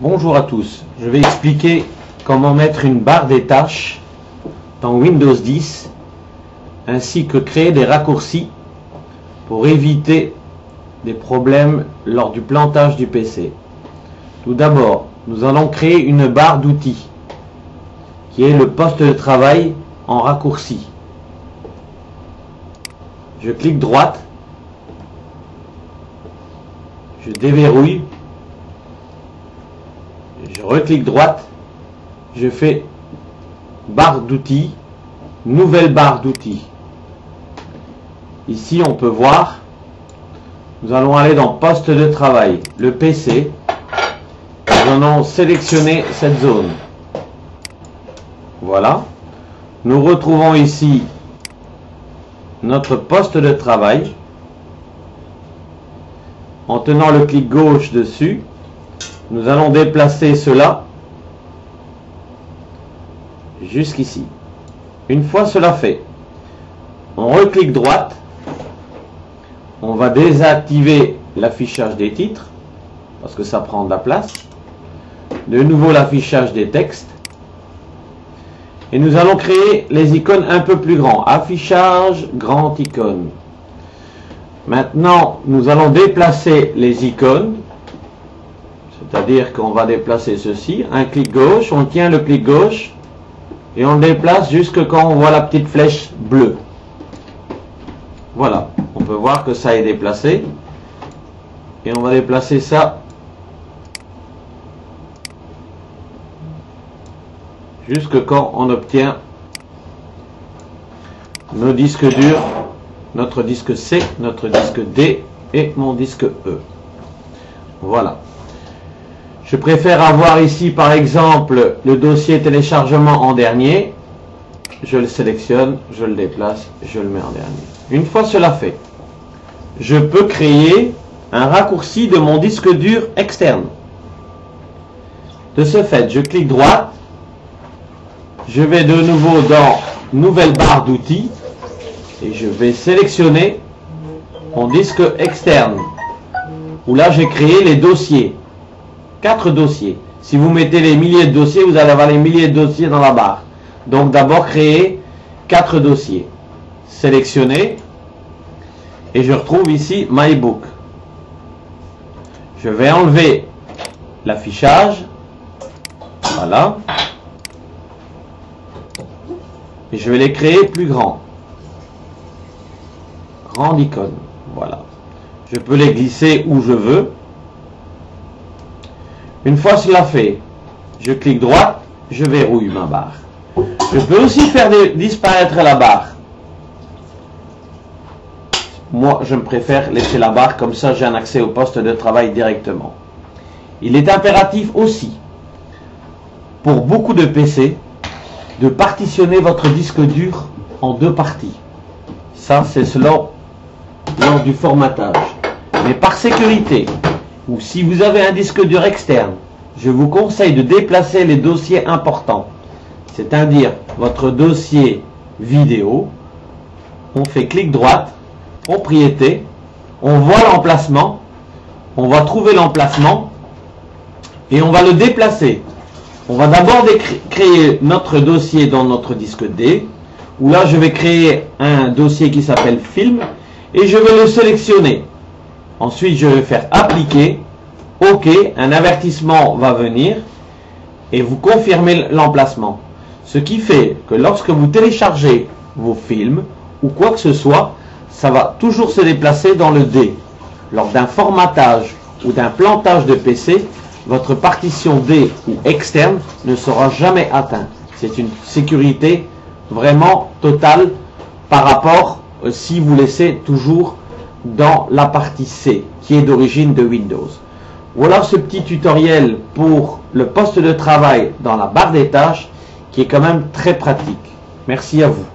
Bonjour à tous, je vais expliquer comment mettre une barre des tâches dans Windows 10 ainsi que créer des raccourcis pour éviter des problèmes lors du plantage du PC. Tout d'abord, nous allons créer une barre d'outils qui est le poste de travail en raccourci. Je clique droite, je déverrouille, je reclique droite, je fais barre d'outils, nouvelle barre d'outils. Ici on peut voir, nous allons aller dans poste de travail, le PC, nous allons sélectionner cette zone. Voilà, nous retrouvons ici notre poste de travail. En tenant le clic gauche dessus, nous allons déplacer cela jusqu'ici. Une fois cela fait, on reclique droite, on va désactiver l'affichage des titres parce que ça prend de la place, de nouveau l'affichage des textes, et nous allons créer les icônes un peu plus grands. Affichage, grande icône. Maintenant, nous allons déplacer les icônes, c'est-à-dire qu'on va déplacer ceci, un clic gauche, on tient le clic gauche, et on le déplace jusque quand on voit la petite flèche bleue. Voilà, on peut voir que ça est déplacé, et on va déplacer ça jusque quand on obtient nos disques durs, notre disque C, notre disque D et mon disque E. Voilà. Je préfère avoir ici par exemple le dossier téléchargement en dernier. Je le sélectionne, je le déplace, je le mets en dernier. Une fois cela fait, je peux créer un raccourci de mon disque dur externe. De ce fait, je clique droite, je vais de nouveau dans nouvelle barre d'outils et je vais sélectionner mon disque externe où là j'ai créé les dossiers, 4 dossiers. Si vous mettez les milliers de dossiers, vous allez avoir les milliers de dossiers dans la barre. Donc d'abord créer 4 dossiers, sélectionner, et je retrouve ici My Book. Je vais enlever l'affichage, voilà, et je vais les créer plus grands. Grande icône, voilà. Je peux les glisser où je veux. Une fois cela fait, je clique droite, je verrouille ma barre. Je peux aussi faire disparaître la barre. Moi, je me préfère laisser la barre, comme ça j'ai un accès au poste de travail directement. Il est impératif aussi, pour beaucoup de PC, de partitionner votre disque dur en 2 parties. Ça, c'est lors du formatage. Mais par sécurité, ou si vous avez un disque dur externe, je vous conseille de déplacer les dossiers importants, c'est-à-dire votre dossier vidéo. On fait clic droite, propriété, on voit l'emplacement, on va trouver l'emplacement et on va le déplacer. On va d'abord créer notre dossier dans notre disque D, où là je vais créer un dossier qui s'appelle film et je vais le sélectionner. Ensuite je vais faire appliquer, OK, un avertissement va venir et vous confirmez l'emplacement. Ce qui fait que lorsque vous téléchargez vos films ou quoi que ce soit, ça va toujours se déplacer dans le D. Lors d'un formatage ou d'un plantage de PC, votre partition D ou externe ne sera jamais atteinte. C'est une sécurité vraiment totale par rapport si vous laissez toujours dans la partie C qui est d'origine de Windows. Voilà ce petit tutoriel pour le poste de travail dans la barre des tâches qui est quand même très pratique. Merci à vous.